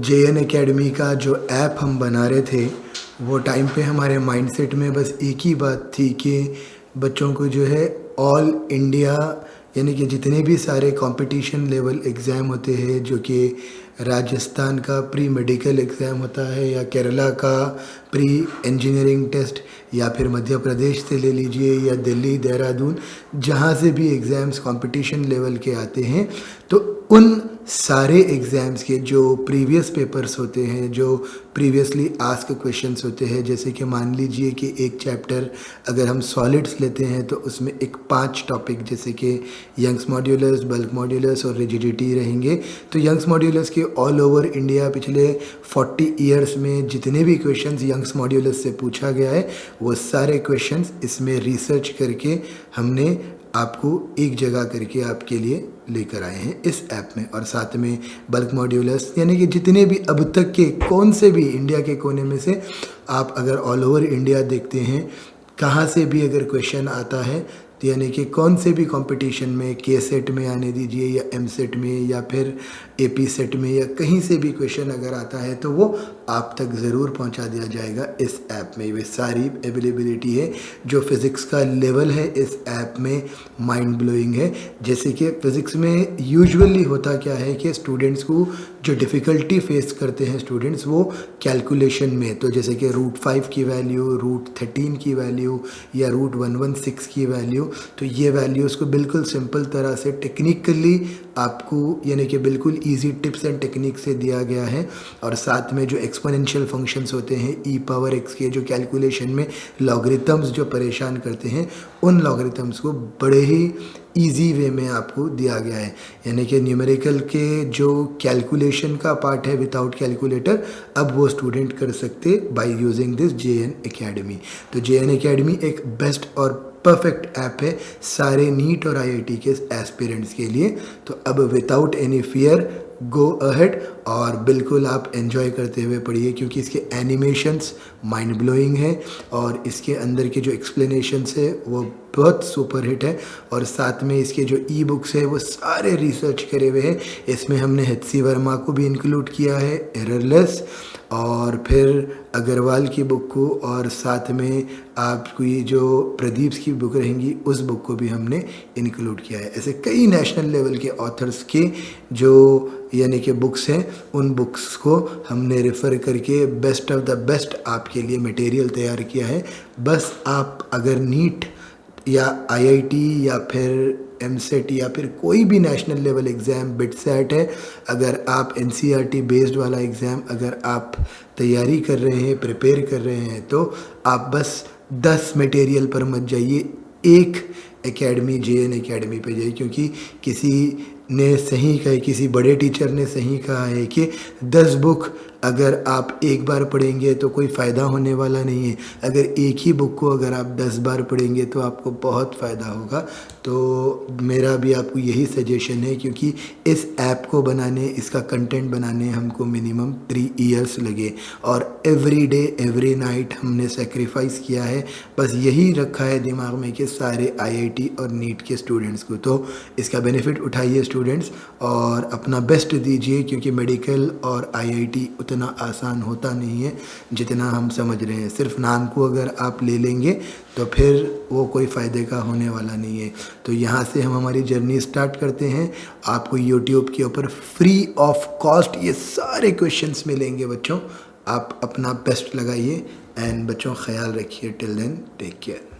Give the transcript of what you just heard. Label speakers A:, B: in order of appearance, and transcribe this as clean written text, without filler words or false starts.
A: JN academy का जो app हम बना रहे थे वो टाइम पे हमारे माइंडसेट में बस एक ही बात थी कि बच्चों को जो है ऑल इंडिया यानी कि जितने भी सारे कंपटीशन लेवल एग्ज़ाम होते हैं, जो कि राजस्थान का प्री मेडिकल एग्ज़ाम होता है या केरला का प्री इंजीनियरिंग टेस्ट या फिर मध्य प्रदेश से ले लीजिए या दिल्ली देहरादून, जहाँ से भी एग्ज़ाम्स कंपटीशन लेवल के आते हैं, तो उन सारे एग्ज़ाम्स के जो प्रीवियस पेपर्स होते हैं, जो प्रीवियसली आस्क क्वेश्चंस होते हैं, जैसे कि मान लीजिए कि एक चैप्टर अगर हम सॉलिड्स लेते हैं तो उसमें एक 5 टॉपिक जैसे कि यंग्स मॉड्यूलस, बल्क मॉड्यूलस और रिजिडिटी रहेंगे। तो यंग्स मॉड्यूलस के ऑल ओवर इंडिया पिछले 40 ईयर्स में जितने भी क्वेश्चंस यंग्स मॉड्यूलस से पूछा गया है वो सारे क्वेश्चंस इसमें रिसर्च करके हमने आपको एक जगह करके आपके लिए लेकर आए हैं इस ऐप में। और साथ में बल्क मॉड्यूलस यानी कि जितने भी अब तक के कौन से भी इंडिया के कोने में से आप अगर ऑल ओवर इंडिया देखते हैं, कहाँ से भी अगर क्वेश्चन आता है तो यानी कि कौन से भी कंपटीशन में, के सेट में आने दीजिए या एम सेट में या फिर AP सेट में या कहीं से भी क्वेश्चन अगर आता है तो वो आप तक ज़रूर पहुंचा दिया जाएगा इस ऐप में। वे सारी अवेलेबिलिटी है। जो फिज़िक्स का लेवल है इस ऐप में माइंड ब्लोइंग है। जैसे कि फ़िज़िक्स में यूजुअली होता क्या है कि स्टूडेंट्स को जो डिफ़िकल्टी फेस करते हैं स्टूडेंट्स वो कैलकुलेशन में, तो जैसे कि √5 की वैल्यू, √13 की वैल्यू या √116 की वैल्यू, तो ये वैल्यूज़ को बिल्कुल सिंपल तरह से टेक्निकली आपको यानी कि बिल्कुल इजी टिप्स एंड टेक्निक से दिया गया है। और साथ में जो एक्सपोनेंशियल फंक्शंस होते हैं e⁻x के, जो कैलकुलेशन में लॉगरिथम्स जो परेशान करते हैं, उन लॉगरिथम्स को बड़े ही इजी वे में आपको दिया गया है। यानी कि न्यूमेरिकल के जो कैलकुलेशन का पार्ट है विदाउट कैलकुलेटर, अब वो स्टूडेंट कर सकते by using this JN academy. तो JN एकेडमी एक बेस्ट और परफेक्ट ऐप है सारे नीट और IIT के एस्पिरेंट्स के लिए। तो अब without any fear go ahead और बिल्कुल आप एंजॉय करते हुए पढ़िए, क्योंकि इसके एनिमेशंस माइंड ब्लोइंग है और इसके अंदर के जो एक्सप्लेनेशंस है वो बहुत सुपर हिट है। और साथ में इसके जो ई-बुक्स है वो सारे रिसर्च करे हुए हैं। इसमें हमने HC वर्मा को भी इंक्लूड किया है, एररलेस, और फिर अग्रवाल की बुक को, और साथ में आपको ये जो प्रदीप की बुक रहेंगी उस बुक को भी हमने इंक्लूड किया है। ऐसे कई नेशनल लेवल के ऑथर्स के जो यानी कि बुक्स हैं, उन बुक्स को हमने रेफ़र करके बेस्ट ऑफ द बेस्ट आपके लिए मटेरियल तैयार किया है। बस आप अगर नीट या IIT या फिर MSET या फिर कोई भी नेशनल लेवल एग्ज़ाम, बिटसेट है, अगर आप NCERT बेस्ड वाला एग्ज़ाम अगर आप तैयारी कर रहे हैं, प्रिपेयर कर रहे हैं, तो आप बस 10 मटेरियल पर मत जाइए, एक एकेडमी JN एकेडमी पे जाइए। क्योंकि किसी ने सही कहा, किसी बड़े टीचर ने सही कहा है कि 10 बुक अगर आप एक बार पढ़ेंगे तो कोई फ़ायदा होने वाला नहीं है। अगर एक ही बुक को अगर आप 10 बार पढ़ेंगे तो आपको बहुत फ़ायदा होगा। तो मेरा भी आपको यही सजेशन है, क्योंकि इस ऐप को बनाने, इसका कंटेंट बनाने हमको मिनिमम 3 ईयर्स लगे और एवरी डे एवरी नाइट हमने सेक्रीफाइस किया है। बस यही रखा है दिमाग में कि सारे IIT और नीट के स्टूडेंट्स को, तो इसका बेनिफिट उठाइए स्टूडेंट्स और अपना बेस्ट दीजिए, क्योंकि मेडिकल और IIT उतना आसान होता नहीं है जितना हम समझ रहे हैं। सिर्फ नाम को अगर आप ले लेंगे तो फिर वो कोई फ़ायदे का होने वाला नहीं है। तो यहाँ से हम हमारी जर्नी स्टार्ट करते हैं। आपको YouTube के ऊपर फ्री ऑफ कॉस्ट ये सारे क्वेश्चंस मिलेंगे बच्चों। आप अपना बेस्ट लगाइए एंड बच्चों ख्याल रखिए। Till then take care.